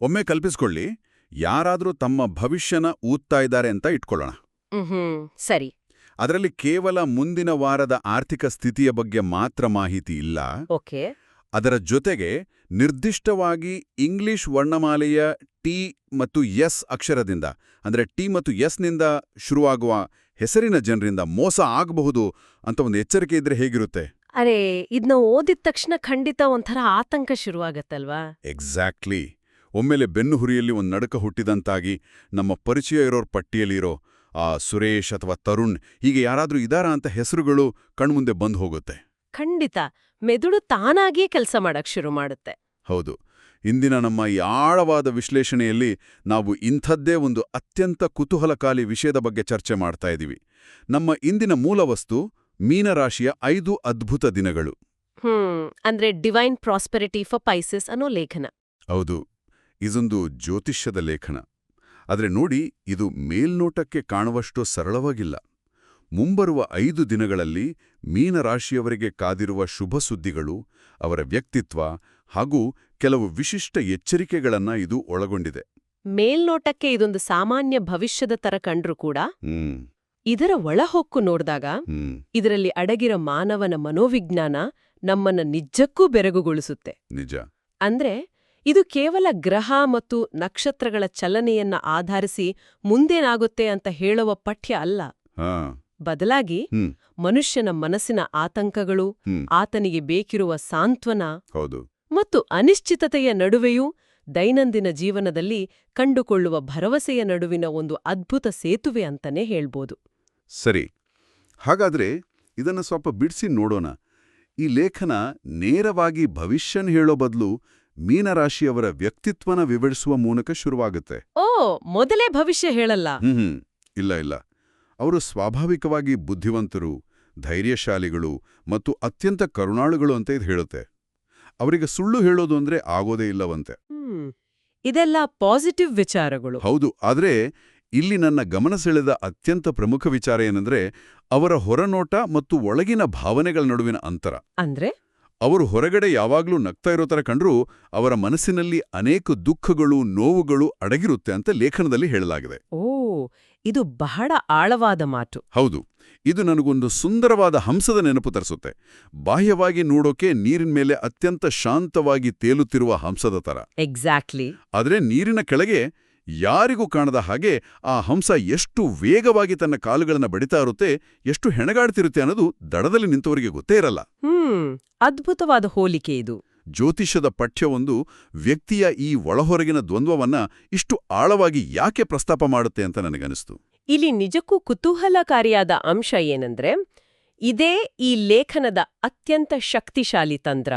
ಒಮ್ಮೆ ಕಲ್ಪಿಸ್ಕೊಳ್ಳಿ, ಯಾರಾದ್ರೂ ತಮ್ಮ ಭವಿಷ್ಯನ ಊದ್ತಾ ಇದ್ದಾರೆ ಅಂತ ಇಟ್ಕೊಳ್ಳೋಣ. ಸರಿ. ಅದರಲ್ಲಿ ಕೇವಲ ಮುಂದಿನ ವಾರದ ಆರ್ಥಿಕ ಸ್ಥಿತಿಯ ಬಗ್ಗೆ ಮಾತ್ರ ಮಾಹಿತಿ ಇಲ್ಲ. ಓಕೆ. ಅದರ ಜೊತೆಗೆ ನಿರ್ದಿಷ್ಟವಾಗಿ ಇಂಗ್ಲಿಷ್ ವರ್ಣಮಾಲೆಯ ಟಿ ಮತ್ತು ಎಸ್ ಅಕ್ಷರದಿಂದ, ಅಂದ್ರೆ ಟಿ ಮತ್ತು ಎಸ್ನಿಂದ ಶುರುವಾಗುವ ಹೆಸರಿನ ಜನರಿಂದ ಮೋಸ ಆಗಬಹುದು ಅಂತ ಒಂದು ಎಚ್ಚರಿಕೆ ಇದ್ರೆ ಹೇಗಿರುತ್ತೆ? ಅರೆ, ಇದನ್ನ ಓದಿದ ತಕ್ಷಣ ಖಂಡಿತ ಒಂಥರ ಆತಂಕ ಶುರುವಾಗತ್ತಲ್ವಾ? ಎಕ್ಸಾಕ್ಟ್ಲಿ. ಒಮ್ಮೆಲೆ ಬೆನ್ನುಹುರಿಯಲ್ಲಿ ಒಂದು ನಡುಕ ಹುಟ್ಟಿದಂತಾಗಿ ನಮ್ಮ ಪರಿಚಯ ಇರೋರ್ ಪಟ್ಟಿಯಲ್ಲಿರೋ ಆ ಸುರೇಶ್ ಅಥವಾ ತರುಣ್ ಹೀಗೆ ಯಾರಾದ್ರೂ ಇದಾರಾ ಅಂತ ಹೆಸರುಗಳು ಕಣ್ಮುಂದೆ ಬಂದು ಹೋಗುತ್ತೆ. ಖಂಡಿತ. ಮೆದುಳು ತಾನಾಗಿಯೇ ಕೆಲಸ ಮಾಡಕ್ ಶುರು ಮಾಡುತ್ತೆ. ಹೌದು. ಇಂದಿನ ನಮ್ಮ ಈ ಆಳವಾದ ವಿಶ್ಲೇಷಣೆಯಲ್ಲಿ ನಾವು ಇಂಥದ್ದೇ ಒಂದು ಅತ್ಯಂತ ಕುತೂಹಲಕಾರಿ ವಿಷಯದ ಬಗ್ಗೆ ಚರ್ಚೆ ಮಾಡ್ತಾ ಇದ್ದೀವಿ. ನಮ್ಮ ಇಂದಿನ ಮೂಲವಸ್ತು ಮೀನರಾಶಿಯ 5 ಅದ್ಭುತ ದಿನಗಳು. ಅಂದ್ರೆ ಡಿವೈನ್ ಪ್ರಾಸ್ಪೆರಿಟಿ ಫಾರ್ ಪೈಸಸ್ ಅನ್ನೋ ಲೇಖನ. ಹೌದು, ಇದೊಂದು ಜ್ಯೋತಿಷ್ಯದ ಲೇಖನ. ಆದ್ರೆ ನೋಡಿ, ಇದು ಮೇಲ್ನೋಟಕ್ಕೆ ಕಾಣುವಷ್ಟು ಸರಳವಾಗಿಲ್ಲ. ಮುಂಬರುವ 5 ದಿನಗಳಲ್ಲಿ ಮೀನರಾಶಿಯವರಿಗೆ ಕಾದಿರುವ ಶುಭ ಸುದ್ದಿಗಳು, ಅವರ ವ್ಯಕ್ತಿತ್ವ ಹಾಗೂ ಕೆಲವು ವಿಶಿಷ್ಟ ಎಚ್ಚರಿಕೆಗಳನ್ನ ಇದು ಒಳಗೊಂಡಿದೆ. ಮೇಲ್ನೋಟಕ್ಕೆ ಇದೊಂದು ಸಾಮಾನ್ಯ ಭವಿಷ್ಯದ ತರ ಕಂಡ್ರೂ ಕೂಡ ಇದರ ಒಳಹೊಕ್ಕು ನೋಡಿದಾಗ ಇದರಲ್ಲಿ ಅಡಗಿರೋ ಮಾನವನ ಮನೋವಿಜ್ಞಾನ ನಮ್ಮನ್ನ ನಿಜಕ್ಕೂ ಬೆರಗುಗೊಳಿಸುತ್ತೆ. ನಿಜ. ಅಂದ್ರೆ ಇದು ಕೇವಲ ಗ್ರಹ ಮತ್ತು ನಕ್ಷತ್ರಗಳ ಚಲನೆಯನ್ನ ಆಧರಿಸಿ ಮುಂದೇನಾಗುತ್ತೆ ಅಂತ ಹೇಳುವ ಪಠ್ಯ ಅಲ್ಲ. ಬದಲಾಗಿ ಮನುಷ್ಯನ ಮನಸ್ಸಿನ ಆತಂಕಗಳು, ಆತನಿಗೆ ಬೇಕಿರುವ ಸಾಂತ್ವನ ಮತ್ತು ಅನಿಶ್ಚಿತತೆಯ ನಡುವೆಯೂ ದೈನಂದಿನ ಜೀವನದಲ್ಲಿ ಕಂಡುಕೊಳ್ಳುವ ಭರವಸೆಯ ನಡುವಿನ ಒಂದು ಅದ್ಭುತ ಸೇತುವೆ ಅಂತಾನೆ ಹೇಳ್ಬೋದು. ಸರಿ, ಹಾಗಾದ್ರೆ ಇದನ್ನು ಸ್ವಲ್ಪ ಬಿಡಿಸಿ ನೋಡೋಣ. ಈ ಲೇಖನ ನೇರವಾಗಿ ಭವಿಷ್ಯನ್ ಹೇಳೋ ಬದಲು ಮೀನರಾಶಿಯವರ ವ್ಯಕ್ತಿತ್ವನ ವಿವರಿಸುವ ಮೂಲಕ ಶುರುವಾಗುತ್ತೆ. ಮೊದಲೇ ಭವಿಷ್ಯ ಹೇಳಲ್ಲ. ಇಲ್ಲ. ಅವರು ಸ್ವಾಭಾವಿಕವಾಗಿ ಬುದ್ಧಿವಂತರು, ಧೈರ್ಯಶಾಲಿಗಳು ಮತ್ತು ಅತ್ಯಂತ ಕರುಣಾಳುಗಳು ಅಂತ ಇದು ಹೇಳುತ್ತೆ. ಅವರಿಗೆ ಸುಳ್ಳು ಹೇಳೋದು ಅಂದ್ರೆ ಆಗೋದೇ ಇಲ್ಲವಂತೆ. ಇದೆಲ್ಲ ಪಾಸಿಟಿವ್ ವಿಚಾರಗಳು. ಹೌದು. ಆದ್ರೆ ಇಲ್ಲಿ ನನ್ನ ಗಮನ ಸೆಳೆದ ಅತ್ಯಂತ ಪ್ರಮುಖ ವಿಚಾರ ಏನಂದ್ರೆ ಅವರ ಹೊರನೋಟ ಮತ್ತು ಒಳಗಿನ ಭಾವನೆಗಳ ನಡುವಿನ ಅಂತರ. ಅಂದ್ರೆ ಅವರು ಹೊರಗಡೆ ಯಾವಾಗ್ಲೂ ನಗ್ತಾ ಇರೋ ತರ ಕಂಡ್ರೂ ಅವರ ಮನಸ್ಸಿನಲ್ಲಿ ಅನೇಕ ದುಃಖಗಳು, ನೋವುಗಳು ಅಡಗಿರುತ್ತೆ ಅಂತ ಲೇಖನದಲ್ಲಿ ಹೇಳಲಾಗಿದೆ. ಇದು ಬಹಳ ಆಳವಾದ ಮಾತು. ಹೌದು. ಇದು ನನಗೊಂದು ಸುಂದರವಾದ ಹಂಸದ ನೆನಪು ತರಿಸುತ್ತೆ. ಬಾಹ್ಯವಾಗಿ ನೋಡೋಕೆ ನೀರಿನ ಮೇಲೆ ಅತ್ಯಂತ ಶಾಂತವಾಗಿ ತೇಲುತ್ತಿರುವ ಹಂಸದ ತರ. ಎಕ್ಸಾಕ್ಟ್ಲಿ. ಆದ್ರೆ ನೀರಿನ ಕೆಳಗೆ ಯಾರಿಗೂ ಕಾಣದ ಹಾಗೆ ಆ ಹಂಸ ಎಷ್ಟು ವೇಗವಾಗಿ ತನ್ನ ಕಾಲುಗಳನ್ನ ಬಡಿತಾ ಇರುತ್ತೆ, ಎಷ್ಟು ಹೆಣಗಾಡ್ತಿರುತ್ತೆ ಅನ್ನೋದು ದಡದಲ್ಲಿ ನಿಂತವರಿಗೆ ಗೊತ್ತೇ ಇರಲ್ಲ. ಅದ್ಭುತವಾದ ಹೋಲಿಕೆ ಇದು. ಜ್ಯೋತಿಷ್ಯದ ಪಠ್ಯವೊಂದು ವ್ಯಕ್ತಿಯ ಈ ಒಳಹೊರಗಿನ ದ್ವಂದ್ವವನ್ನ ಇಷ್ಟು ಆಳವಾಗಿ ಯಾಕೆ ಪ್ರಸ್ತಾಪ ಮಾಡುತ್ತೆ ಅಂತ ನನಗನಿಸ್ತು. ಇಲ್ಲಿ ನಿಜಕ್ಕೂ ಕುತೂಹಲಕಾರಿಯಾದ ಅಂಶ ಏನಂದ್ರೆ, ಇದೇ ಈ ಲೇಖನದ ಅತ್ಯಂತ ಶಕ್ತಿಶಾಲಿ ತಂತ್ರ.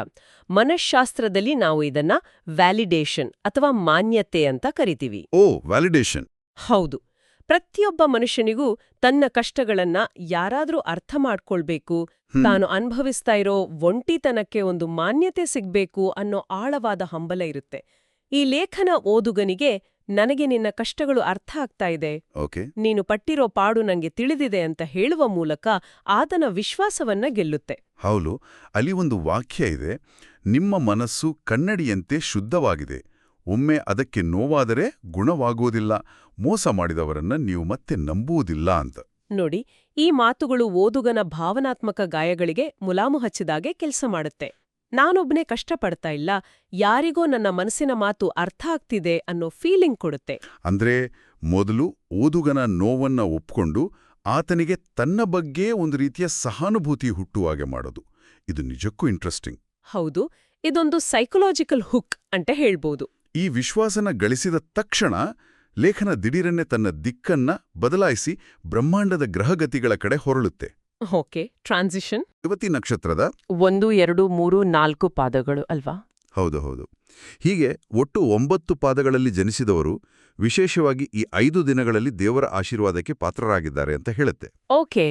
ಮನಃಶಾಸ್ತ್ರದಲ್ಲಿ ನಾವು ಇದನ್ನ ವ್ಯಾಲಿಡೇಷನ್ ಅಥವಾ ಮಾನ್ಯತೆ ಅಂತ ಕರಿತೀವಿ. ವ್ಯಾಲಿಡೇಷನ್. ಹೌದು. ಪ್ರತಿಯೊಬ್ಬ ಮನುಷ್ಯನಿಗೂ ತನ್ನ ಕಷ್ಟಗಳನ್ನ ಯಾರಾದ್ರೂ ಅರ್ಥ ಮಾಡ್ಕೊಳ್ಬೇಕು, ತಾನು ಅನುಭವಿಸ್ತಾ ಇರೋ ಒಂಟಿತನಕ್ಕೆ ಒಂದು ಮಾನ್ಯತೆ ಸಿಗ್ಬೇಕು ಅನ್ನೋ ಆಳವಾದ ಹಂಬಲ ಇರುತ್ತೆ. ಈ ಲೇಖನ ಓದುಗನಿಗೆ ನನಗೆ ನಿನ್ನ ಕಷ್ಟಗಳು ಅರ್ಥ ಆಗ್ತಾ ಇದೆ, ನೀನು ಪಟ್ಟಿರೋ ಪಾಡು ನಂಗೆ ತಿಳಿದಿದೆ ಅಂತ ಹೇಳುವ ಮೂಲಕ ಆತನ ವಿಶ್ವಾಸವನ್ನ ಗೆಲ್ಲುತ್ತೆ. ಹೌದು. ಅಲ್ಲಿ ಒಂದು ವಾಕ್ಯ ಇದೆ, ನಿಮ್ಮ ಮನಸ್ಸು ಕನ್ನಡಿಯಂತೆ ಶುದ್ಧವಾಗಿದೆ, ಒಮ್ಮೆ ಅದಕ್ಕೆ ನೋವಾದರೆ ಗುಣವಾಗುವುದಿಲ್ಲ, ಮೋಸ ಮಾಡಿದವರನ್ನ ನೀವು ಮತ್ತೆ ನಂಬುವುದಿಲ್ಲ ಅಂತ. ನೋಡಿ, ಈ ಮಾತುಗಳು ಓದುಗನ ಭಾವನಾತ್ಮಕ ಗಾಯಗಳಿಗೆ ಮುಲಾಮು ಹಚ್ಚಿದಾಗೆ ಕೆಲಸ ಮಾಡುತ್ತೆ. ನಾನೊಬ್ನೇ ಕಷ್ಟಪಡ್ತಾ ಇಲ್ಲ, ಯಾರಿಗೋ ನನ್ನ ಮನಸ್ಸಿನ ಮಾತು ಅರ್ಥ ಆಗ್ತಿದೆ ಅನ್ನೋ ಫೀಲಿಂಗ್ ಕೊಡುತ್ತೆ. ಅಂದ್ರೆ ಮೊದಲು ಓದುಗನ ನೋವನ್ನ ಒಪ್ಕೊಂಡು ಆತನಿಗೆ ತನ್ನ ಬಗ್ಗೆ ಒಂದು ರೀತಿಯ ಸಹಾನುಭೂತಿ ಹುಟ್ಟುವಾಗೆ ಮಾಡೋದು. ಇದು ನಿಜಕ್ಕೂ ಇಂಟ್ರೆಸ್ಟಿಂಗ್. ಹೌದು, ಇದೊಂದು ಸೈಕಲಾಜಿಕಲ್ ಹುಕ್ ಅಂತ ಹೇಳ್ಬೋದು. ಈ ವಿಶ್ವಾಸನ ಗಳಿಸಿದ ತಕ್ಷಣ ಲೇಖನ ದಿಢೀರನ್ನೇ ತನ್ನ ದಿಕ್ಕನ್ನ ಬದಲಾಯಿಸಿ ಬ್ರಹ್ಮಾಂಡದ ಗ್ರಹಗತಿಗಳ ಕಡೆ ಹೊರಳುತ್ತೆ. Okay, transition. ರೇವತಿ ನಕ್ಷತ್ರದ 1, 2, 3, 4 ಪಾದಗಳು ಅಲ್ವಾ? ಹೌದು. ಹೀಗೆ ಒಟ್ಟು 9 ಪಾದಗಳಲ್ಲಿ ಜನಿಸಿದವರು ವಿಶೇಷವಾಗಿ ಈ 5 ದಿನಗಳಲ್ಲಿ ದೇವರ ಆಶೀರ್ವಾದಕ್ಕೆ ಪಾತ್ರರಾಗಿದ್ದಾರೆ ಅಂತ ಹೇಳುತ್ತೆ. ಓಕೆ.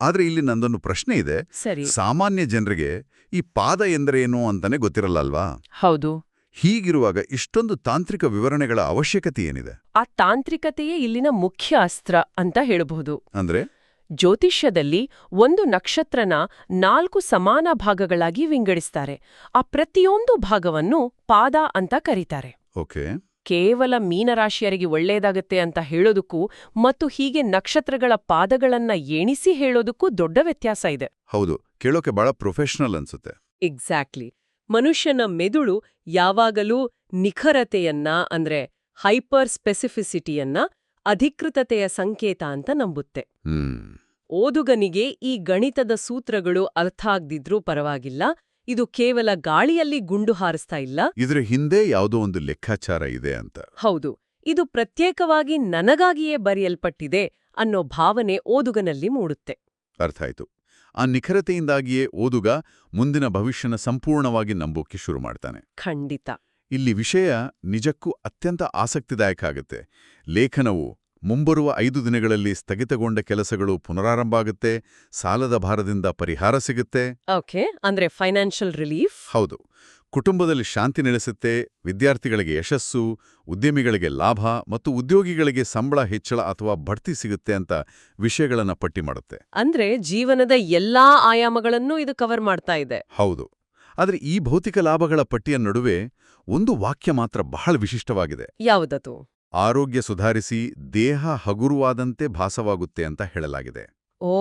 ಆದ್ರೆ ಇಲ್ಲಿ ನಂದೊಂದು ಪ್ರಶ್ನೆ ಇದೆ. ಸರಿ. ಸಾಮಾನ್ಯ ಜನರಿಗೆ ಈ ಪಾದ ಎಂದರೇನು ಅಂತಾನೆ ಗೊತ್ತಿರಲ್ಲ ಅಲ್ವಾ? ಹೌದು. ಹೀಗಿರುವಾಗ ಇಷ್ಟೊಂದು ತಾಂತ್ರಿಕ ವಿವರಣೆಗಳ ಅವಶ್ಯಕತೆ ಏನಿದೆ? ಆ ತಾಂತ್ರಿಕತೆಯೇ ಇಲ್ಲಿನ ಮುಖ್ಯ ಅಸ್ತ್ರ ಅಂತ ಹೇಳಬಹುದು. ಅಂದ್ರೆ ಜ್ಯೋತಿಷ್ಯದಲ್ಲಿ ಒಂದು ನಕ್ಷತ್ರನ 4 ಸಮಾನ ಭಾಗಗಳಾಗಿ ವಿಂಗಡಿಸ್ತಾರೆ. ಆ ಪ್ರತಿಯೊಂದು ಭಾಗವನ್ನು ಪಾದ ಅಂತ ಕರೀತಾರೆ. ಓಕೆ. ಕೇವಲ ಮೀನರಾಶಿಯರಿಗೆ ಒಳ್ಳೆಯದಾಗತ್ತೆ ಅಂತ ಹೇಳೋದಕ್ಕೂ ಮತ್ತು ಹೀಗೆ ನಕ್ಷತ್ರಗಳ ಪಾದಗಳನ್ನ ಎಣಿಸಿ ಹೇಳೋದಕ್ಕೂ ದೊಡ್ಡ ವ್ಯತ್ಯಾಸ ಇದೆ. ಹೌದು, ಕೇಳೋಕೆ ಬಹಳ ಪ್ರೊಫೆಷನಲ್ ಅನ್ಸುತ್ತೆ. ಎಕ್ಸಾಕ್ಟ್ಲಿ. ಮನುಷ್ಯನ ಮೆದುಳು ಯಾವಾಗಲೂ ನಿಖರತೆಯನ್ನ ಅಂದ್ರೆ ಹೈಪರ್ ಸ್ಪೆಸಿಫಿಸಿಟಿಯನ್ನ ಅಧಿಕೃತತೆಯ ಸಂಕೇತ ಅಂತ ನಂಬುತ್ತೆ. ಓದುಗನಿಗೆ ಈ ಗಣಿತದ ಸೂತ್ರಗಳು ಅರ್ಥ ಆಗ್ದಿದ್ರೂ ಪರವಾಗಿಲ್ಲ, ಇದು ಕೇವಲ ಗಾಳಿಯಲ್ಲಿ ಗುಂಡು ಹಾರಿಸ್ತಾ ಇಲ್ಲ. ಇದ್ರ ಹಿಂದೆ ಯಾವುದೋ ಒಂದು ಲೆಕ್ಕಾಚಾರ ಇದೆ ಅಂತ. ಹೌದು, ಇದು ಪ್ರತ್ಯೇಕವಾಗಿ ನನಗಾಗಿಯೇ ಬರೆಯಲ್ಪಟ್ಟಿದೆ ಅನ್ನೋ ಭಾವನೆ ಓದುಗನಲ್ಲಿ ಮೂಡುತ್ತೆ. ಅರ್ಥ ಆಯ್ತು. ಆ ನಿಖರತೆಯಿಂದಾಗಿಯೇ ಓದುಗ ಮುಂದಿನ ಭವಿಷ್ಯನ ಸಂಪೂರ್ಣವಾಗಿ ನಂಬೋಕೆ ಶುರು ಮಾಡ್ತಾನೆ. ಖಂಡಿತ. ಇಲ್ಲಿ ವಿಷಯ ನಿಜಕ್ಕೂ ಅತ್ಯಂತ ಆಸಕ್ತಿದಾಯಕ ಆಗುತ್ತೆ. ಲೇಖನವು ಮುಂಬರುವ 5 ದಿನಗಳಲ್ಲಿ ಸ್ಥಗಿತಗೊಂಡ ಕೆಲಸಗಳು ಪುನರಾರಂಭ ಆಗುತ್ತೆ, ಸಾಲದ ಭಾರದಿಂದ ಪರಿಹಾರ ಸಿಗುತ್ತೆ. ಓಕೆ, ಅಂದ್ರೆ ಫೈನಾನ್ಷಿಯಲ್ ರಿಲೀಫ್. ಹೌದು, ಕುಟುಂಬದಲ್ಲಿ ಶಾಂತಿ ನೆಲೆಸುತ್ತೆ, ವಿದ್ಯಾರ್ಥಿಗಳಿಗೆ ಯಶಸ್ಸು, ಉದ್ಯಮಿಗಳಿಗೆ ಲಾಭ ಮತ್ತು ಉದ್ಯೋಗಿಗಳಿಗೆ ಸಂಬಳ ಹೆಚ್ಚಳ ಅಥವಾ ಬಡ್ತಿ ಸಿಗುತ್ತೆ ಅಂತ ವಿಷಯಗಳನ್ನ ಪಟ್ಟಿ ಮಾಡುತ್ತೆ. ಅಂದ್ರೆ ಜೀವನದ ಎಲ್ಲಾ ಆಯಾಮಗಳನ್ನೂ ಇದು ಕವರ್ ಮಾಡ್ತಾ ಇದೆ. ಹೌದು, ಆದರೆ ಈ ಭೌತಿಕ ಲಾಭಗಳ ಪಟ್ಟಿಯ ನಡುವೆ ಒಂದು ವಾಕ್ಯ ಮಾತ್ರ ಬಹಳ ವಿಶಿಷ್ಟವಾಗಿದೆ. ಯಾವುದದು? ಆರೋಗ್ಯ ಸುಧಾರಿಸಿ ದೇಹ ಹಗುರವಾದಂತೆ ಭಾಸವಾಗುತ್ತೆ ಅಂತ ಹೇಳಲಾಗಿದೆ. ಓ,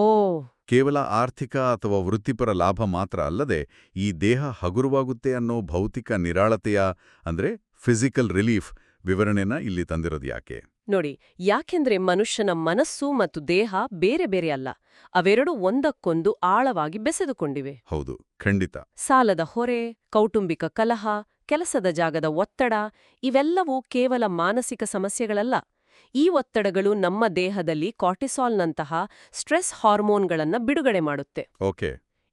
ಕೇವಲ ಆರ್ಥಿಕ ಅಥವಾ ವೃತ್ತಿಪರ ಲಾಭ ಮಾತ್ರ ಅಲ್ಲದೆ ಈ ದೇಹ ಹಗುರವಾಗುತ್ತೆ ಅನ್ನೋ ಭೌತಿಕ ನಿರಾಳತೆಯ ಅಂದ್ರೆ ಫಿಸಿಕಲ್ ರಿಲೀಫ್ ವಿವರಣೆನ ಇಲ್ಲಿ ತಂದಿರೋದು ಯಾಕೆ? ನೋಡಿ, ಯಾಕೆಂದ್ರೆ ಮನುಷ್ಯನ ಮನಸ್ಸು ಮತ್ತು ದೇಹ ಬೇರೆ ಬೇರೆ ಅಲ್ಲ, ಅವೆರಡು ಒಂದಕ್ಕೊಂದು ಆಳವಾಗಿ ಬೆಸೆದುಕೊಂಡಿವೆ. ಹೌದು, ಖಂಡಿತ. ಸಾಲದ ಹೊರೆ, ಕೌಟುಂಬಿಕ ಕಲಹ, ಕೆಲಸದ ಜಾಗದ ಒತ್ತಡ ಇವೆಲ್ಲವೂ ಕೇವಲ ಮಾನಸಿಕ ಸಮಸ್ಯೆಗಳಲ್ಲ. ಈ ಒತ್ತಡಗಳು ನಮ್ಮ ದೇಹದಲ್ಲಿ ಕಾರ್ಟಿಸಾಲ್ನಂತಹ ಸ್ಟ್ರೆಸ್ ಹಾರ್ಮೋನ್ಗಳನ್ನ ಬಿಡುಗಡೆ ಮಾಡುತ್ತೆ. ಓಕೆ.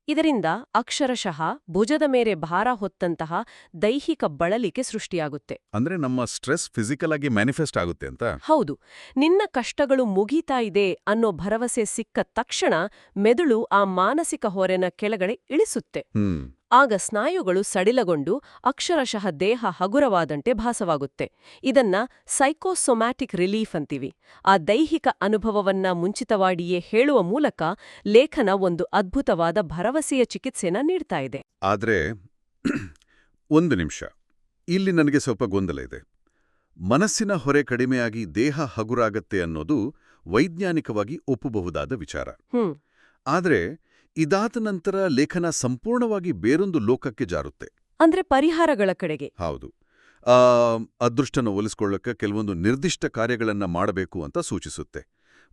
ಇದರಿಂದ ಅಕ್ಷರಶಃ ಭುಜದ ಮೇಲೆ ಭಾರ ಹೊತ್ತಂತಹ ದೈಹಿಕ ಬಳಲಿಕೆ ಸೃಷ್ಟಿಯಾಗುತ್ತೆ. ಅಂದ್ರೆ ನಮ್ಮ ಸ್ಟ್ರೆಸ್ ಫಿಸಿಕಲ್ ಆಗಿ ಮ್ಯಾನಿಫೆಸ್ಟ್ ಆಗುತ್ತೆ ಅಂತ? ಹೌದು. ನಿನ್ನ ಕಷ್ಟಗಳು ಮುಗೀತಾ ಇದೆ ಅನ್ನೋ ಭರವಸೆ ಸಿಕ್ಕ ತಕ್ಷಣ ಮೆದುಳು ಆ ಮಾನಸಿಕ ಹೊರೆನ ಕೆಳಗಡೆ ಇಳಿಸುತ್ತೆ. ಆಗ ಸ್ನಾಯುಗಳು ಸಡಿಲಗೊಂಡು ಅಕ್ಷರಶಃ ದೇಹ ಹಗುರವಾದಂತೆ ಭಾಸವಾಗುತ್ತೆ. ಇದನ್ನ ಸೈಕೋಸೊಮ್ಯಾಟಿಕ್ ರಿಲೀಫ್ ಅಂತೀವಿ. ಆ ದೈಹಿಕ ಅನುಭವವನ್ನ ಮುಂಚಿತವಾಗಿಯೇ ಹೇಳುವ ಮೂಲಕ ಲೇಖನ ಒಂದು ಅದ್ಭುತವಾದ ಭರವಸೆಯ ಚಿಕಿತ್ಸೆನ ನೀಡ್ತಾ ಇದೆ. ಆದ್ರೆ ಒಂದು ನಿಮಿಷ, ಇಲ್ಲಿ ನನಗೆ ಸ್ವಲ್ಪ ಗೊಂದಲ ಇದೆ. ಮನಸ್ಸಿನ ಹೊರೆ ಕಡಿಮೆಯಾಗಿ ದೇಹ ಹಗುರಾಗತ್ತೆ ಅನ್ನೋದು ವೈಜ್ಞಾನಿಕವಾಗಿ ಒಪ್ಪಬಹುದಾದ ವಿಚಾರ. ಆದ್ರೆ ಇದಾದ ನಂತರ ಲೇಖನ ಸಂಪೂರ್ಣವಾಗಿ ಬೇರೊಂದು ಲೋಕಕ್ಕೆ ಜಾರುತ್ತೆ. ಅಂದ್ರೆ ಪರಿಹಾರಗಳ ಕಡೆಗೆ. ಹೌದು. ಅದೃಷ್ಟನ ಒಲಿಸ್ಕೊಳ್ಳಕ್ಕೆ ಕೆಲವೊಂದು ನಿರ್ದಿಷ್ಟ ಕಾರ್ಯಗಳನ್ನ ಮಾಡಬೇಕು ಅಂತ ಸೂಚಿಸುತ್ತೆ.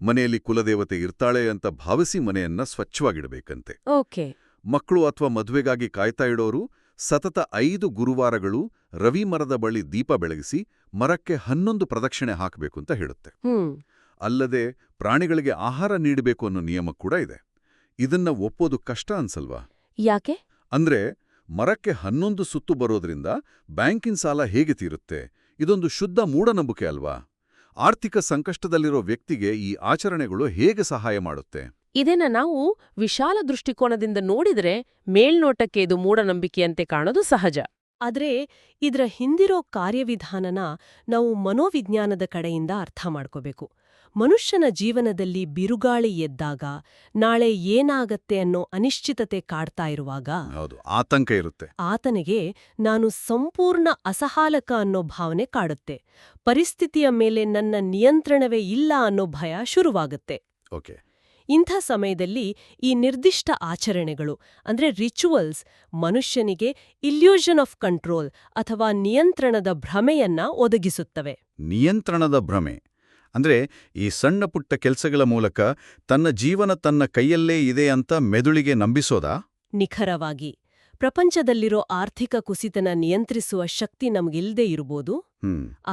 ಮನೆಯಲ್ಲಿ ಕುಲದೇವತೆ ಇರ್ತಾಳೆ ಅಂತ ಭಾವಿಸಿ ಮನೆಯನ್ನ ಸ್ವಚ್ಛವಾಗಿಡಬೇಕಂತೆ. ಓಕೆ. ಮಕ್ಕಳು ಅಥವಾ ಮದುವೆಗಾಗಿ ಕಾಯ್ತಾ ಇಡೋರು ಸತತ 5 ಗುರುವಾರಗಳು ರವಿ ಮರದ ಬಳಿ ದೀಪ ಬೆಳಗಿಸಿ ಮರಕ್ಕೆ 11 ಪ್ರದಕ್ಷಿಣೆ ಹಾಕಬೇಕು ಅಂತ ಹೇಳುತ್ತೆ. ಅಲ್ಲದೆ ಪ್ರಾಣಿಗಳಿಗೆ ಆಹಾರ ನೀಡಬೇಕು ಅನ್ನೋ ನಿಯಮ ಕೂಡ ಇದೆ. ಇದನ್ನ ಒಪ್ಪೋದು ಕಷ್ಟ ಅನ್ಸಲ್ವಾ? ಯಾಕೆ? ಅಂದ್ರೆ ಮರಕ್ಕೆ 11 ಸುತ್ತು ಬರೋದ್ರಿಂದ ಬ್ಯಾಂಕಿನ ಸಾಲ ಹೇಗೆ ತೀರುತ್ತೆ? ಇದೊಂದು ಶುದ್ಧ ಮೂಢನಂಬಿಕೆ ಅಲ್ವಾ? ಆರ್ಥಿಕ ಸಂಕಷ್ಟದಲ್ಲಿರೋ ವ್ಯಕ್ತಿಗೆ ಈ ಆಚರಣೆಗಳು ಹೇಗೆ ಸಹಾಯ ಮಾಡುತ್ತೆ? ಇದನ್ನ ನಾವು ವಿಶಾಲ ದೃಷ್ಟಿಕೋನದಿಂದ ನೋಡಿದ್ರೆ ಮೇಲ್ನೋಟಕ್ಕೆ ಇದು ಮೂಢನಂಬಿಕೆಯಂತೆ ಕಾಣೋದು ಸಹಜ. ಆದ್ರೆ ಇದರ ಹಿಂದಿರೋ ಕಾರ್ಯವಿಧಾನನ ನಾವು ಮನೋವಿಜ್ಞಾನದ ಕಡೆಯಿಂದ ಅರ್ಥ ಮಾಡ್ಕೋಬೇಕು. ಮನುಷ್ಯನ ಜೀವನದಲ್ಲಿ ಬಿರುಗಾಳಿ ಎದ್ದಾಗ, ನಾಳೆ ಏನಾಗತ್ತೆ ಅನ್ನೋ ಅನಿಶ್ಚಿತತೆ ಕಾಡ್ತಾ ಇರುವಾಗ, ಆತಂಕ ಇರುತ್ತೆ, ಆತನಿಗೆ ನಾನು ಸಂಪೂರ್ಣ ಅಸಹಾಯಕ ಅನ್ನೋ ಭಾವನೆ ಕಾಡುತ್ತೆ. ಪರಿಸ್ಥಿತಿಯ ಮೇಲೆ ನನ್ನ ನಿಯಂತ್ರಣವೇ ಇಲ್ಲ ಅನ್ನೋ ಭಯ ಶುರುವಾಗುತ್ತೆ. ಓಕೆ. ಇಂಥ ಸಮಯದಲ್ಲಿ ಈ ನಿರ್ದಿಷ್ಟ ಆಚರಣೆಗಳು ಅಂದ್ರೆ ರಿಚುವಲ್ಸ್ ಮನುಷ್ಯನಿಗೆ ಇಲ್ಯೂಷನ್ ಆಫ್ ಕಂಟ್ರೋಲ್ ಅಥವಾ ನಿಯಂತ್ರಣದ ಭ್ರಮೆಯನ್ನ ಒದಗಿಸುತ್ತವೆ. ನಿಯಂತ್ರಣದ ಭ್ರಮೆ ಅಂದ್ರೆ ಈ ಸಣ್ಣ ಪುಟ್ಟ ಕೆಲಸಗಳ ಮೂಲಕ ತನ್ನ ಜೀವನ ತನ್ನ ಕೈಯಲ್ಲೇ ಇದೆ ಅಂತ ಮೆದುಳಿಗೆ ನಂಬಿಸೋದಾ? ನಿಖರವಾಗಿ. ಪ್ರಪಂಚದಲ್ಲಿರೋ ಆರ್ಥಿಕ ಕುಸಿತನ ನಿಯಂತ್ರಿಸುವ ಶಕ್ತಿ ನಮಗಿಲ್ದೇ ಇರಬಹುದು.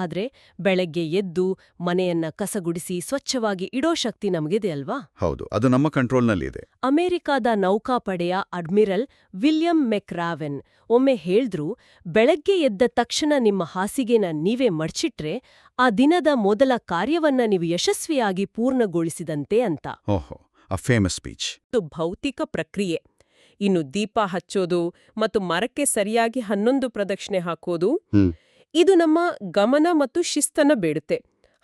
ಆದ್ರೆ ಬೆಳಗ್ಗೆ ಎದ್ದು ಮನೆಯನ್ನ ಕಸಗುಡಿಸಿ ಸ್ವಚ್ಛವಾಗಿ ಇಡೋ ಶಕ್ತಿ ನಮಗಿದೆ ಅಲ್ವಾ? ಹೌದು, ಅದು ನಮ್ಮ ಕಂಟ್ರೋಲ್ನಲ್ಲಿದೆ. ಅಮೆರಿಕಾದ ನೌಕಾಪಡೆಯ ಅಡ್ಮಿರಲ್ ವಿಲಿಯಂ ಮೆಕ್ರಾವೆನ್ ಒಮ್ಮೆ ಹೇಳ್ದ್ರು, ಬೆಳಗ್ಗೆ ಎದ್ದ ತಕ್ಷಣ ನಿಮ್ಮ ಹಾಸಿಗೆನ ನೀವೇ ಮಡ್ಚಿಟ್ರೆ ಆ ದಿನದ ಮೊದಲ ಕಾರ್ಯವನ್ನ ನೀವು ಯಶಸ್ವಿಯಾಗಿ ಪೂರ್ಣಗೊಳಿಸಿದಂತೆ ಅಂತ. ಓಹೋ, ಅ ಫೇಮಸ್ ಸ್ಪೀಚ್. ಇದು ಭೌತಿಕ ಪ್ರಕ್ರಿಯೆ. ಇನ್ನು ದೀಪ ಹಚ್ಚೋದು ಮತ್ತು ಮರಕ್ಕೆ ಸರಿಯಾಗಿ 11 ಪ್ರದಕ್ಷಿಣೆ ಹಾಕೋದು, ಇದು ನಮ್ಮ ಗಮನ ಮತ್ತು ಶಿಸ್ತನ್ನ ಬೇಡುತ್ತೆ.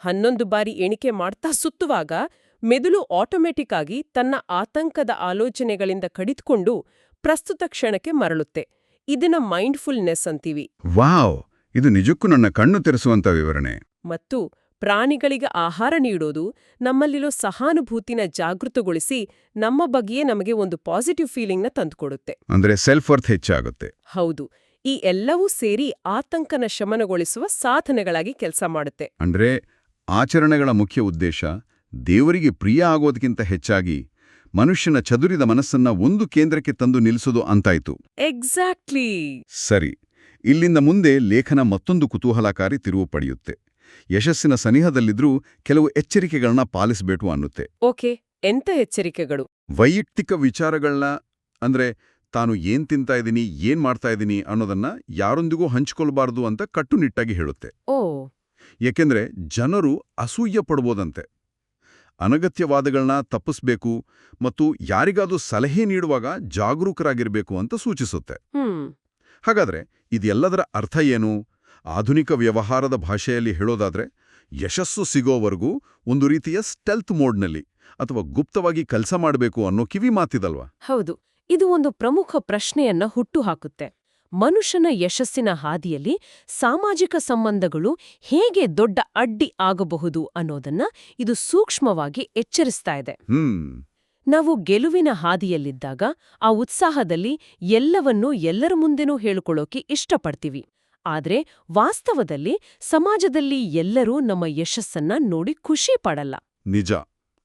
11 ಬಾರಿ ಎಣಿಕೆ ಮಾಡ್ತಾ ಸುತ್ತುವಾಗ ಮೆದುಳು ಆಟೋಮೆಟಿಕ್ ಆಗಿ ತನ್ನ ಆತಂಕದ ಆಲೋಚನೆಗಳಿಂದ ಕಡಿದುಕೊಂಡು ಪ್ರಸ್ತುತ ಕ್ಷಣಕ್ಕೆ ಮರಳುತ್ತೆ. ಇದನ್ನ ಮೈಂಡ್ಫುಲ್ನೆಸ್ ಅಂತೀವಿ. ವಾವ್, ಇದು ನಿಜಕ್ಕೂ ನನ್ನ ಕಣ್ಣು ತೆರೆಸುವಂತ ವಿವರಣೆ. ಮತ್ತು ಪ್ರಾಣಿಗಳಿಗೆ ಆಹಾರ ನೀಡೋದು ನಮ್ಮಲ್ಲಿರೋ ಸಹಾನುಭೂತಿನ ಜಾಗೃತಗೊಳಿಸಿ ನಮ್ಮ ಬಗ್ಗೆಯೇ ನಮಗೆ ಒಂದು ಪಾಸಿಟಿವ್ ಫೀಲಿಂಗ್ನ ತಂದುಕೊಡುತ್ತೆ. ಅಂದ್ರೆ ಸೆಲ್ಫ್ ವರ್ತ್ ಹೆಚ್ಚಾಗುತ್ತೆ. ಹೌದು, ಈ ಎಲ್ಲವೂ ಸೇರಿ ಆತಂಕನ ಶಮನಗೊಳಿಸುವ ಸಾಧನೆಗಳಾಗಿ ಕೆಲಸ ಮಾಡುತ್ತೆ. ಅಂದ್ರೆ ಆಚರಣೆಗಳ ಮುಖ್ಯ ಉದ್ದೇಶ ದೇವರಿಗೆ ಪ್ರಿಯ ಆಗೋದಕ್ಕಿಂತ ಹೆಚ್ಚಾಗಿ ಮನುಷ್ಯನ ಚದುರಿದ ಮನಸ್ಸನ್ನ ಒಂದು ಕೇಂದ್ರಕ್ಕೆ ತಂದು ನಿಲ್ಲಿಸೋದು ಅಂತಾಯ್ತು. ಎಕ್ಸಾಕ್ಟ್ಲಿ. ಸರಿ, ಇಲ್ಲಿಂದ ಮುಂದೆ ಲೇಖನ ಮತ್ತೊಂದು ಕುತೂಹಲಕಾರಿ ತಿರುವು ಪಡೆಯುತ್ತೆ. ಯಶಸ್ಸಿನ ಸನಿಹದಲ್ಲಿದ್ರೂ ಕೆಲವು ಎಚ್ಚರಿಕೆಗಳನ್ನ ಪಾಲಿಸಬೇಕು ಅನ್ನುತ್ತೆ. ಓಕೆ, ಎಂತ ಎಚ್ಚರಿಕೆಗಳು? ವೈಯಕ್ತಿಕ ವಿಚಾರಗಳನ್ನ, ಅಂದ್ರೆ ತಾನು ಏನ್ ತಿಂತಾ ಇದ್ದೀನಿ, ಏನ್ ಮಾಡ್ತಾ ಇದ್ದೀನಿ ಅನ್ನೋದನ್ನ ಯಾರೊಂದಿಗೂ ಹಂಚಿಕೊಳ್ಬಾರ್ದು ಅಂತ ಕಟ್ಟುನಿಟ್ಟಾಗಿ ಹೇಳುತ್ತೆ. ಓ, ಏಕೆಂದ್ರೆ ಜನರು ಅಸೂಯೆ ಪಡ್ಬೋದಂತೆ. ಅನಗತ್ಯವಾದಗಳನ್ನ ತಪ್ಪಿಸ್ಬೇಕು ಮತ್ತು ಯಾರಿಗಾದ್ರೂ ಸಲಹೆ ನೀಡುವಾಗ ಜಾಗರೂಕರಾಗಿರ್ಬೇಕು ಅಂತ ಸೂಚಿಸುತ್ತೆ. ಹಾಗಾದ್ರೆ ಇದೆಲ್ಲದರ ಅರ್ಥ ಏನು? ಆಧುನಿಕ ವ್ಯವಹಾರದ ಭಾಷೆಯಲ್ಲಿ ಹೇಳೋದಾದ್ರೆ, ಯಶಸ್ಸು ಸಿಗೋವರೆಗೂ ಒಂದು ರೀತಿಯ ಸ್ಟೆಲ್ತ್ ಮೋಡ್ನಲ್ಲಿ ಅಥವಾ ಗುಪ್ತವಾಗಿ ಕೆಲಸ ಮಾಡಬೇಕು ಅನ್ನೋ ಕಿವಿ ಮಾತಿದಲ್ವಾ? ಹೌದು. ಇದು ಒಂದು ಪ್ರಮುಖ ಪ್ರಶ್ನೆಯನ್ನ ಹುಟ್ಟುಹಾಕುತ್ತೆ. ಮನುಷ್ಯನ ಯಶಸ್ಸಿನ ಹಾದಿಯಲ್ಲಿ ಸಾಮಾಜಿಕ ಸಂಬಂಧಗಳು ಹೇಗೆ ದೊಡ್ಡ ಅಡ್ಡಿ ಆಗಬಹುದು ಅನ್ನೋದನ್ನ ಇದು ಸೂಕ್ಷ್ಮವಾಗಿ ಎಚ್ಚರಿಸ್ತಾ ಇದೆ. ನಾವು ಗೆಲುವಿನ ಹಾದಿಯಲ್ಲಿದ್ದಾಗ ಆ ಉತ್ಸಾಹದಲ್ಲಿ ಎಲ್ಲವನ್ನೂ ಎಲ್ಲರ ಮುಂದೆನೂ ಹೇಳಿಕೊಳ್ಳೋಕೆ ಇಷ್ಟಪಡ್ತೀವಿ. ಆದ್ರೆ ವಾಸ್ತವದಲ್ಲಿ ಸಮಾಜದಲ್ಲಿ ಎಲ್ಲರೂ ನಮ್ಮ ಯಶಸ್ಸನ್ನ ನೋಡಿ ಖುಷಿ ಪಡಲ್ಲ. ನಿಜ.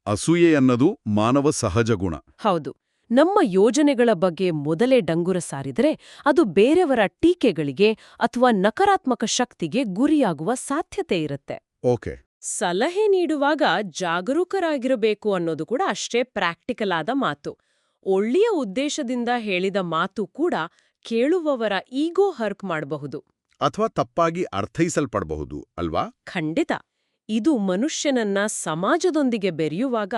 ಅಸೂಯೆ ಅನ್ನೋದು ಮಾನವ ಸಹಜ ಗುಣ. ಹೌದು. ನಮ್ಮ ಯೋಜನೆಗಳ ಬಗ್ಗೆ ಮೊದಲೇ ಡಂಗುರ ಸಾರಿದರೆ ಅದು ಬೇರೆಯವರ ಟೀಕೆಗಳಿಗೆ ಅಥವಾ ನಕಾರಾತ್ಮಕ ಶಕ್ತಿಗೆ ಗುರಿಯಾಗುವ ಸಾಧ್ಯತೆ ಇರುತ್ತೆ. ಓಕೆ. ಸಲಹೆ ನೀಡುವಾಗ ಜಾಗರೂಕರಾಗಿರಬೇಕು ಅನ್ನೋದು ಕೂಡ ಅಷ್ಟೇ ಪ್ರಾಕ್ಟಿಕಲ್ ಆದ ಮಾತು. ಒಳ್ಳೆಯ ಉದ್ದೇಶದಿಂದ ಹೇಳಿದ ಮಾತು ಕೂಡ ಕೇಳುವವರ ಈಗೋ ಹರ್ಕ್ ಮಾಡಬಹುದು ಅಥವಾ ತಪ್ಪಾಗಿ ಅರ್ಥೈಸಲ್ಪಡಬಹುದು ಅಲ್ವಾ? ಖಂಡಿತ. ಇದು ಮನುಷ್ಯನನ್ನ ಸಮಾಜದೊಂದಿಗೆ ಬೆರೆಯುವಾಗ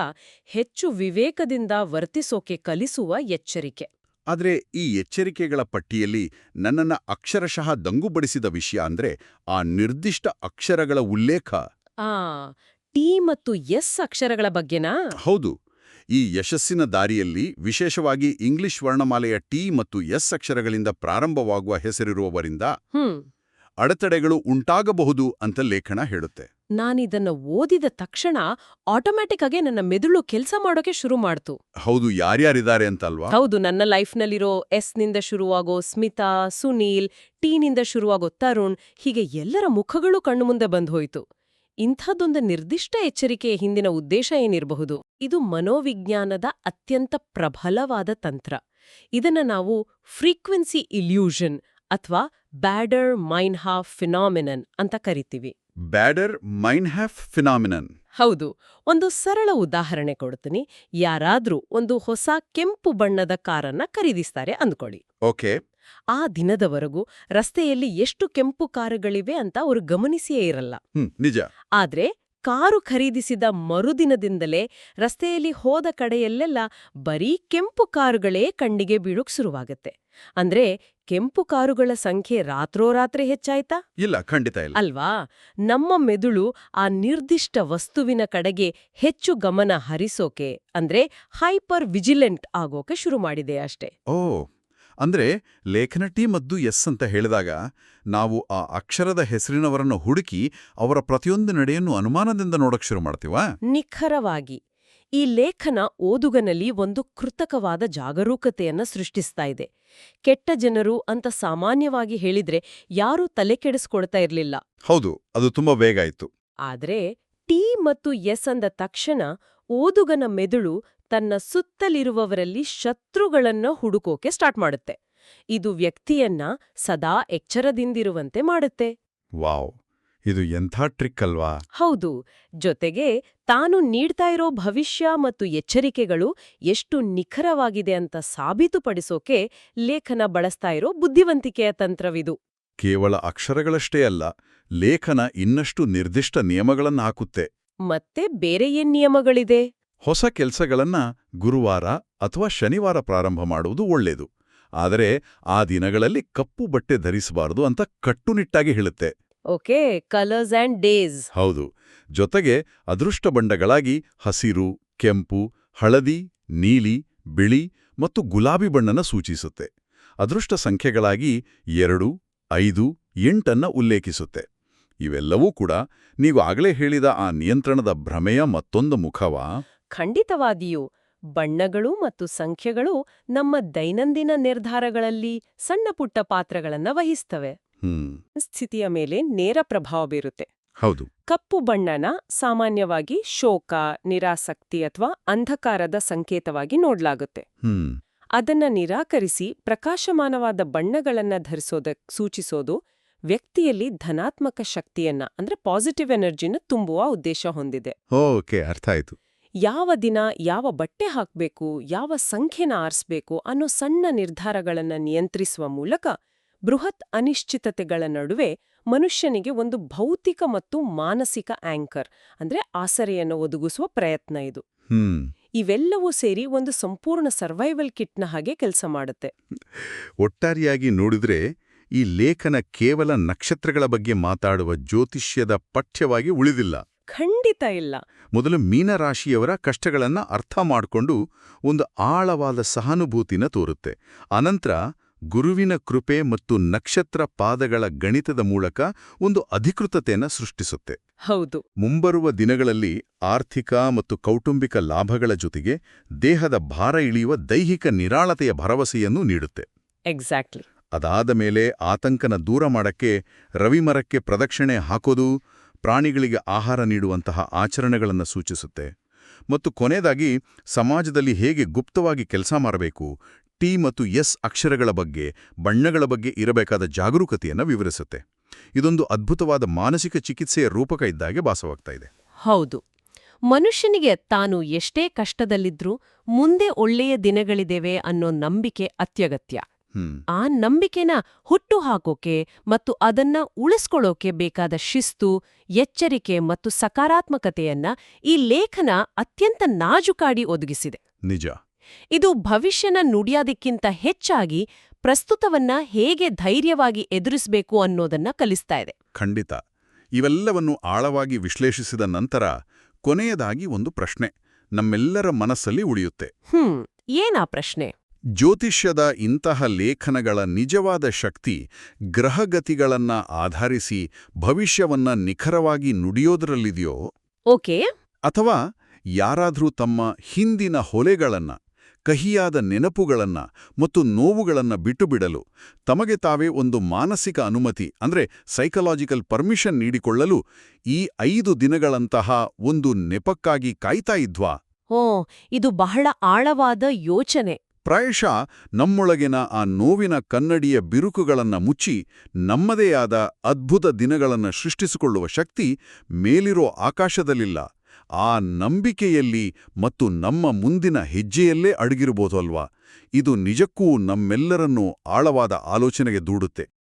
ಹೆಚ್ಚು ವಿವೇಕದಿಂದ ವರ್ತಿಸೋಕೆ ಕಲಿಸುವ ಎಚ್ಚರಿಕೆ. ಆದ್ರೆ ಈ ಎಚ್ಚರಿಕೆಗಳ ಪಟ್ಟಿಯಲ್ಲಿ ನನ್ನನ್ನ ಅಕ್ಷರಶಃ ದಂಗುಬಡಿಸಿದ ವಿಷಯ ಅಂದ್ರೆ ಆ ನಿರ್ದಿಷ್ಟ ಅಕ್ಷರಗಳ ಉಲ್ಲೇಖ. ಟಿ ಮತ್ತು ಎಸ್ ಅಕ್ಷರಗಳ ಬಗ್ಗೆನಾ? ಹೌದು. ಈ ಯಶಸ್ಸಿನ ದಾರಿಯಲ್ಲಿ ವಿಶೇಷವಾಗಿ ಇಂಗ್ಲಿಷ್ ವರ್ಣಮಾಲೆಯ ಟಿ ಮತ್ತು ಎಸ್ ಅಕ್ಷರಗಳಿಂದ ಪ್ರಾರಂಭವಾಗುವ ಹೆಸರಿರುವವರಿಂದ ಅಡೆತಡೆಗಳು ಉಂಟಾಗಬಹುದು ಅಂತ ಲೇಖನ ಹೇಳುತ್ತೆ. ನಾನಿದನ್ನ ಓದಿದ ತಕ್ಷಣ ಆಟೋಮ್ಯಾಟಿಕ್ ಆಗಿ ನನ್ನ ಮೆದುಳು ಕೆಲಸ ಮಾಡೋಕೆ ಶುರು ಮಾಡ್ತು. ಹೌದು, ಯಾರ್ಯಾರಿದ್ದಾರೆ ಅಂತಲ್ವಾ? ಹೌದು. ನನ್ನ ಲೈಫ್ನಲ್ಲಿರೋ ಎಸ್ ನಿಂದ ಶುರುವಾಗೋ ಸ್ಮಿತಾ, ಸುನೀಲ್, ಟಿ ನಿಂದ ಶುರುವಾಗೋ ತರುಣ್, ಹೀಗೆ ಎಲ್ಲರ ಮುಖಗಳು ಕಣ್ಣು ಮುಂದೆ ಬಂದ್ಹೋಯ್ತು. ಇಂಥದ್ದೊಂದು ನಿರ್ದಿಷ್ಟ ಎಚ್ಚರಿಕೆಯ ಹಿಂದಿನ ಉದ್ದೇಶ ಏನಿರಬಹುದು? ಇದು ಮನೋವಿಜ್ಞಾನದ ಅತ್ಯಂತ ಪ್ರಬಲವಾದ ತಂತ್ರ. ಇದನ್ನ ನಾವು ಫ್ರೀಕ್ವೆನ್ಸಿ ಇಲ್ಯೂಷನ್ ಅಥವಾ ಬ್ಯಾಡರ್ ಮೈನ್ಹಾಫ್ ಫಿನಾಮಿನನ್ ಅಂತ ಕರಿತೀವಿ. ಬ್ಯಾಡರ್ ಮೈನ್ಹಾಫ್ ಫಿನಾಮಿನನ್. ಹೌದು. ಒಂದು ಸರಳ ಉದಾಹರಣೆ ಕೊಡ್ತೀನಿ. ಯಾರಾದ್ರೂ ಒಂದು ಹೊಸ ಕೆಂಪು ಬಣ್ಣದ ಕಾರನ್ನ ಖರೀದಿಸ್ತಾರೆ ಅಂದ್ಕೊಳ್ಳಿ. ಓಕೆ. ಆ ದಿನದವರೆಗೂ ರಸ್ತೆಯಲ್ಲಿ ಎಷ್ಟು ಕೆಂಪು ಕಾರುಗಳಿವೆ ಅಂತ ಅವರು ಗಮನಿಸಿಯೇ ಇರಲ್ಲ. ನಿಜ. ಆದ್ರೆ ಕಾರು ಖರೀದಿಸಿದ ಮರುದಿನದಿಂದಲೇ ರಸ್ತೆಯಲ್ಲಿ ಹೋದ ಕಡೆಯಲ್ಲೆಲ್ಲ ಬರೀ ಕೆಂಪು ಕಾರುಗಳೇ ಕಣ್ಣಿಗೆ ಬೀಳೋಕ್ ಶುರುವಾಗತ್ತೆ. ಅಂದ್ರೆ ಕೆಂಪು ಕಾರುಗಳ ಸಂಖ್ಯೆ ರಾತ್ರೋರಾತ್ರಿ ಹೆಚ್ಚಾಯ್ತಾ? ಇಲ್ಲ, ಖಂಡಿತ ಇಲ್ಲ. ಅಲ್ವಾ? ನಮ್ಮ ಮೆದುಳು ಆ ನಿರ್ದಿಷ್ಟ ವಸ್ತುವಿನ ಕಡೆಗೆ ಹೆಚ್ಚು ಗಮನ ಹರಿಸೋಕೆ, ಅಂದ್ರೆ ಹೈಪರ್ ವಿಜಿಲೆಂಟ್ ಆಗೋಕೆ ಶುರು ಮಾಡಿದೆ ಅಷ್ಟೇ. ಓ, ಅಂದ್ರೆ ಲೇಖನ ಟಿ ಮತ್ತು ಎಸ್ ಅಂತ ಹೇಳಿದಾಗ ನಾವು ಆ ಅಕ್ಷರದ ಹೆಸರಿನವರನ್ನು ಹುಡುಕಿ ಅವರ ಪ್ರತಿಯೊಂದು ನಡೆಯನ್ನು ಅನುಮಾನದಿಂದ ನೋಡಕ್ ಶುರು ಮಾಡ್ತೀವಾ? ನಿಖರವಾಗಿ. ಈ ಲೇಖನ ಓದುಗನಲ್ಲಿ ಒಂದು ಕೃತಕವಾದ ಜಾಗರೂಕತೆಯನ್ನ ಸೃಷ್ಟಿಸ್ತಾ ಇದೆ. ಕೆಟ್ಟ ಜನರು ಅಂತ ಸಾಮಾನ್ಯವಾಗಿ ಹೇಳಿದ್ರೆ ಯಾರೂ ತಲೆ ಕೆಡಿಸ್ಕೊಳ್ತಾ ಇರ್ಲಿಲ್ಲ. ಹೌದು, ಅದು ತುಂಬಾ ಬೇಗ ಆಯ್ತು. ಆದ್ರೆ ಟಿ ಮತ್ತು ಎಸ್ ಅಂದ ತಕ್ಷಣ ಓದುಗನ ಮೆದುಳು ತನ್ನ ಸುತ್ತಲಿರುವವರಲ್ಲಿ ಶತ್ರುಗಳನ್ನ ಹುಡುಕೋಕೆ ಸ್ಟಾರ್ಟ್ ಮಾಡುತ್ತೆ. ಇದು ವ್ಯಕ್ತಿಯನ್ನ ಸದಾ ಎಚ್ಚರದಿಂದಿರುವಂತೆ ಮಾಡುತ್ತೆ. ವಾವ್, ಇದು ಎಂಥ ಟ್ರಿಕ್ ಅಲ್ವಾ? ಹೌದು. ಜೊತೆಗೆ ತಾನು ನೀಡ್ತಾ ಇರೋ ಭವಿಷ್ಯ ಮತ್ತು ಎಚ್ಚರಿಕೆಗಳು ಎಷ್ಟು ನಿಖರವಾಗಿದೆ ಅಂತ ಸಾಬೀತುಪಡಿಸೋಕೆ ಲೇಖನ ಬಳಸ್ತಾ ಇರೋ ಬುದ್ಧಿವಂತಿಕೆಯ ತಂತ್ರವಿದು. ಕೇವಲ ಅಕ್ಷರಗಳಷ್ಟೇ ಅಲ್ಲ, ಲೇಖನ ಇನ್ನಷ್ಟು ನಿರ್ದಿಷ್ಟ ನಿಯಮಗಳನ್ನ ಹಾಕುತ್ತೆ. ಮತ್ತೆ ಬೇರೆ ಏನ್ ನಿಯಮಗಳಿದೆ? ಹೊಸ ಕೆಲಸಗಳನ್ನ ಗುರುವಾರ ಅಥವಾ ಶನಿವಾರ ಪ್ರಾರಂಭ ಮಾಡುವುದು ಒಳ್ಳೆಯದು. ಆದರೆ ಆ ದಿನಗಳಲ್ಲಿ ಕಪ್ಪು ಬಟ್ಟೆ ಧರಿಸಬಾರದು ಅಂತ ಕಟ್ಟುನಿಟ್ಟಾಗಿ ಹೇಳುತ್ತೆ. Okay, colours and days. ಹೌದು. ಜೊತೆಗೆ ಅದೃಷ್ಟ ಬಣ್ಣಗಳಾಗಿ ಹಸಿರು, ಕೆಂಪು, ಹಳದಿ, ನೀಲಿ, ಬಿಳಿ ಮತ್ತು ಗುಲಾಬಿ ಬಣ್ಣನ ಸೂಚಿಸುತ್ತೆ. ಅದೃಷ್ಟ ಸಂಖ್ಯೆಗಳಾಗಿ 2, 5, 8 ಉಲ್ಲೇಖಿಸುತ್ತೆ. ಇವೆಲ್ಲವೂ ಕೂಡ ನೀವು ಆಗಲೇ ಹೇಳಿದ ಆ ನಿಯಂತ್ರಣದ ಭ್ರಮೆಯ ಮತ್ತೊಂದು ಮುಖವಾ? ಖಂಡಿತವಾಗಿಯೂ. ಬಣ್ಣಗಳು ಮತ್ತು ಸಂಖ್ಯೆಗಳು ನಮ್ಮ ದೈನಂದಿನ ನಿರ್ಧಾರಗಳಲ್ಲಿ ಸಣ್ಣಪುಟ್ಟ ಪಾತ್ರಗಳನ್ನ ವಹಿಸ್ತವೆ. ಸ್ಥಿತಿಯ ಮೇಲೆ ನೇರ ಪ್ರಭಾವ ಬೀರುತ್ತೆ. ಹೌದು. ಕಪ್ಪು ಬಣ್ಣನ ಸಾಮಾನ್ಯವಾಗಿ ಶೋಕ, ನಿರಾಸಕ್ತಿ ಅಥವಾ ಅಂಧಕಾರದ ಸಂಕೇತವಾಗಿ ನೋಡ್ಲಾಗುತ್ತೆ. ಅದನ್ನ ನಿರಾಕರಿಸಿ ಪ್ರಕಾಶಮಾನವಾದ ಬಣ್ಣಗಳನ್ನ ಸೂಚಿಸೋದು ವ್ಯಕ್ತಿಯಲ್ಲಿ ಧನಾತ್ಮಕ ಶಕ್ತಿಯನ್ನ ಅಂದ್ರೆ ಪಾಸಿಟಿವ್ ಎನರ್ಜಿನ ತುಂಬುವ ಉದ್ದೇಶ ಹೊಂದಿದೆ. ಓಕೆ, ಅರ್ಥ ಆಯ್ತು. ಯಾವ ದಿನ ಯಾವ ಬಟ್ಟೆ ಹಾಕ್ಬೇಕು, ಯಾವ ಸಂಖ್ಯೆನ ಆರಿಸ್ಬೇಕು ಅನ್ನೋ ಸಣ್ಣ ನಿರ್ಧಾರಗಳನ್ನ ನಿಯಂತ್ರಿಸುವ ಮೂಲಕ ಬೃಹತ್ ಅನಿಶ್ಚಿತತೆಗಳ ನಡುವೆ ಮನುಷ್ಯನಿಗೆ ಒಂದು ಭೌತಿಕ ಮತ್ತು ಮಾನಸಿಕ ಆಂಕರ್ ಅಂದ್ರೆ ಆಸರೆಯನ್ನು ಒದಗಿಸುವ ಪ್ರಯತ್ನ ಇದು. ಇವೆಲ್ಲವೂ ಸೇರಿ ಒಂದು ಸಂಪೂರ್ಣ ಸರ್ವೈವಲ್ ಕಿಟ್ನ ಹಾಗೆ ಕೆಲಸ ಮಾಡುತ್ತೆ. ಒಟ್ಟಾರೆಯಾಗಿ ನೋಡಿದ್ರೆ ಈ ಲೇಖನ ಕೇವಲ ನಕ್ಷತ್ರಗಳ ಬಗ್ಗೆ ಮಾತಾಡುವ ಜ್ಯೋತಿಷ್ಯದ ಪಠ್ಯವಾಗಿ ಉಳಿದಿಲ್ಲ. ಖಂಡಿತ ಇಲ್ಲ. ಮೊದಲು ಮೀನರಾಶಿಯವರ ಕಷ್ಟಗಳನ್ನ ಅರ್ಥ ಮಾಡಿಕೊಂಡು ಒಂದು ಆಳವಾದ ಸಹಾನುಭೂತಿನ ತೋರುತ್ತೆ. ಅನಂತರ ಗುರುವಿನ ಕೃಪೆ ಮತ್ತು ನಕ್ಷತ್ರ ಪಾದಗಳ ಗಣಿತದ ಮೂಲಕ ಒಂದು ಅಧಿಕೃತತೆಯನ್ನು ಸೃಷ್ಟಿಸುತ್ತೆ. ಹೌದು. ಮುಂಬರುವ ದಿನಗಳಲ್ಲಿ ಆರ್ಥಿಕ ಮತ್ತು ಕೌಟುಂಬಿಕ ಲಾಭಗಳ ಜೊತೆಗೆ ದೇಹದ ಭಾರ ಇಳಿಯುವ ದೈಹಿಕ ನಿರಾಳತೆಯ ಭರವಸೆಯನ್ನು ನೀಡುತ್ತೆ. ಎಕ್ಸಾಕ್ಟ್ಲಿ. ಅದಾದ ಮೇಲೆ ಆತಂಕನ ದೂರ ಮಾಡಕ್ಕೆ ರವಿಮರಕ್ಕೆ ಪ್ರದಕ್ಷಿಣೆ ಹಾಕೋದು, ಪ್ರಾಣಿಗಳಿಗೆ ಆಹಾರ ನೀಡುವಂತಹ ಆಚರಣೆಗಳನ್ನು ಸೂಚಿಸುತ್ತೆ. ಮತ್ತು ಕೊನೆಯದಾಗಿ ಸಮಾಜದಲ್ಲಿ ಹೇಗೆ ಗುಪ್ತವಾಗಿ ಕೆಲಸ ಮಾಡಬೇಕು, ಟಿ ಮತ್ತು ಎಸ್ ಅಕ್ಷರಗಳ ಬಗ್ಗೆ, ಬಣ್ಣಗಳ ಬಗ್ಗೆ ಇರಬೇಕಾದ ಜಾಗರೂಕತೆಯನ್ನು ವಿವರಿಸುತ್ತೆ. ಇದೊಂದು ಅದ್ಭುತವಾದ ಮಾನಸಿಕ ಚಿಕಿತ್ಸೆಯ ರೂಪಕ ಇದ್ದಾಗೆ ಭಾಸವಾಗ್ತಾ ಇದೆ. ಹೌದು. ಮನುಷ್ಯನಿಗೆ ತಾನು ಎಷ್ಟೇ ಕಷ್ಟದಲ್ಲಿದ್ರೂ ಮುಂದೆ ಒಳ್ಳೆಯ ದಿನಗಳಿದ್ದೇವೆ ಅನ್ನೋ ನಂಬಿಕೆ ಅತ್ಯಗತ್ಯ. ಆ ನಂಬಿಕೆನ ಹುಟ್ಟು ಹಾಕೋಕೆ ಮತ್ತು ಅದನ್ನ ಉಳಿಸ್ಕೊಳ್ಳೋಕೆ ಬೇಕಾದ ಶಿಸ್ತು, ಎಚ್ಚರಿಕೆ ಮತ್ತು ಸಕಾರಾತ್ಮಕತೆಯನ್ನ ಈ ಲೇಖನ ಅತ್ಯಂತ ನಾಜುಕಾಡಿ ಒದಗಿಸಿದೆ. ನಿಜ. ಇದು ಭವಿಷ್ಯನ ನುಡಿಯೋದಕ್ಕಿಂತ ಹೆಚ್ಚಾಗಿ ಪ್ರಸ್ತುತವನ್ನ ಹೇಗೆ ಧೈರ್ಯವಾಗಿ ಎದುರಿಸಬೇಕು ಅನ್ನೋದನ್ನ ಕಲಿಸ್ತಾ ಇದೆ. ಖಂಡಿತ. ಇವೆಲ್ಲವನ್ನು ಆಳವಾಗಿ ವಿಶ್ಲೇಷಿಸಿದ ನಂತರ ಕೊನೆಯದಾಗಿ ಒಂದು ಪ್ರಶ್ನೆ ನಮ್ಮೆಲ್ಲರ ಮನಸ್ಸಲ್ಲಿ ಉಳಿಯುತ್ತೆ. ಏನಾ ಪ್ರಶ್ನೆ? ಜ್ಯೋತಿಷ್ಯದ ಇಂತಹ ಲೇಖನಗಳ ನಿಜವಾದ ಶಕ್ತಿ ಗ್ರಹಗತಿಗಳನ್ನ ಆಧರಿಸಿ ಭವಿಷ್ಯವನ್ನ ನಿಖರವಾಗಿ ನುಡಿಯೋದರಲ್ಲಿದೆಯೋ, ಓಕೆ, ಅಥವಾ ಯಾರಾದ್ರೂ ತಮ್ಮ ಹಿಂದಿನ ಹೊಲೆಗಳನ್ನ, ಕಹಿಯಾದ ನೆನಪುಗಳನ್ನ ಮತ್ತು ನೋವುಗಳನ್ನ ಬಿಟ್ಟುಬಿಡಲು ತಮಗೆ ತಾವೇ ಒಂದು ಮಾನಸಿಕ ಅನುಮತಿ ಅಂದ್ರೆ ಸೈಕಲಾಜಿಕಲ್ ಪರ್ಮಿಷನ್ ನೀಡಿಕೊಳ್ಳಲು ಈ 5 ದಿನಗಳಂತಹ ಒಂದು ನೆಪಕ್ಕಾಗಿ ಕಾಯ್ತಾ ಇದ್ವಾ? ಇದು ಬಹಳ ಆಳವಾದ ಯೋಚನೆ. ಪ್ರಾಯಶಃ ನಮ್ಮೊಳಗಿನ ಆ ನೋವಿನ ಕನ್ನಡಿಯ ಬಿರುಕುಗಳನ್ನು ಮುಚ್ಚಿ ನಮ್ಮದೇ ಆದ ಅದ್ಭುತ ದಿನಗಳನ್ನು ಸೃಷ್ಟಿಸಿಕೊಳ್ಳುವ ಶಕ್ತಿ ಮೇಲಿರೋ ಆಕಾಶದಲ್ಲಿಲ್ಲ, ಆ ನಂಬಿಕೆಯಲ್ಲಿ ಮತ್ತು ನಮ್ಮ ಮುಂದಿನ ಹೆಜ್ಜೆಯಲ್ಲೇ ಅಡಗಿರಬಹುದು ಅಲ್ವಾ? ಇದು ನಿಜಕ್ಕೂ ನಮ್ಮೆಲ್ಲರನ್ನೂ ಆಳವಾದ ಆಲೋಚನೆಗೆ ದೂಡುತ್ತೆ.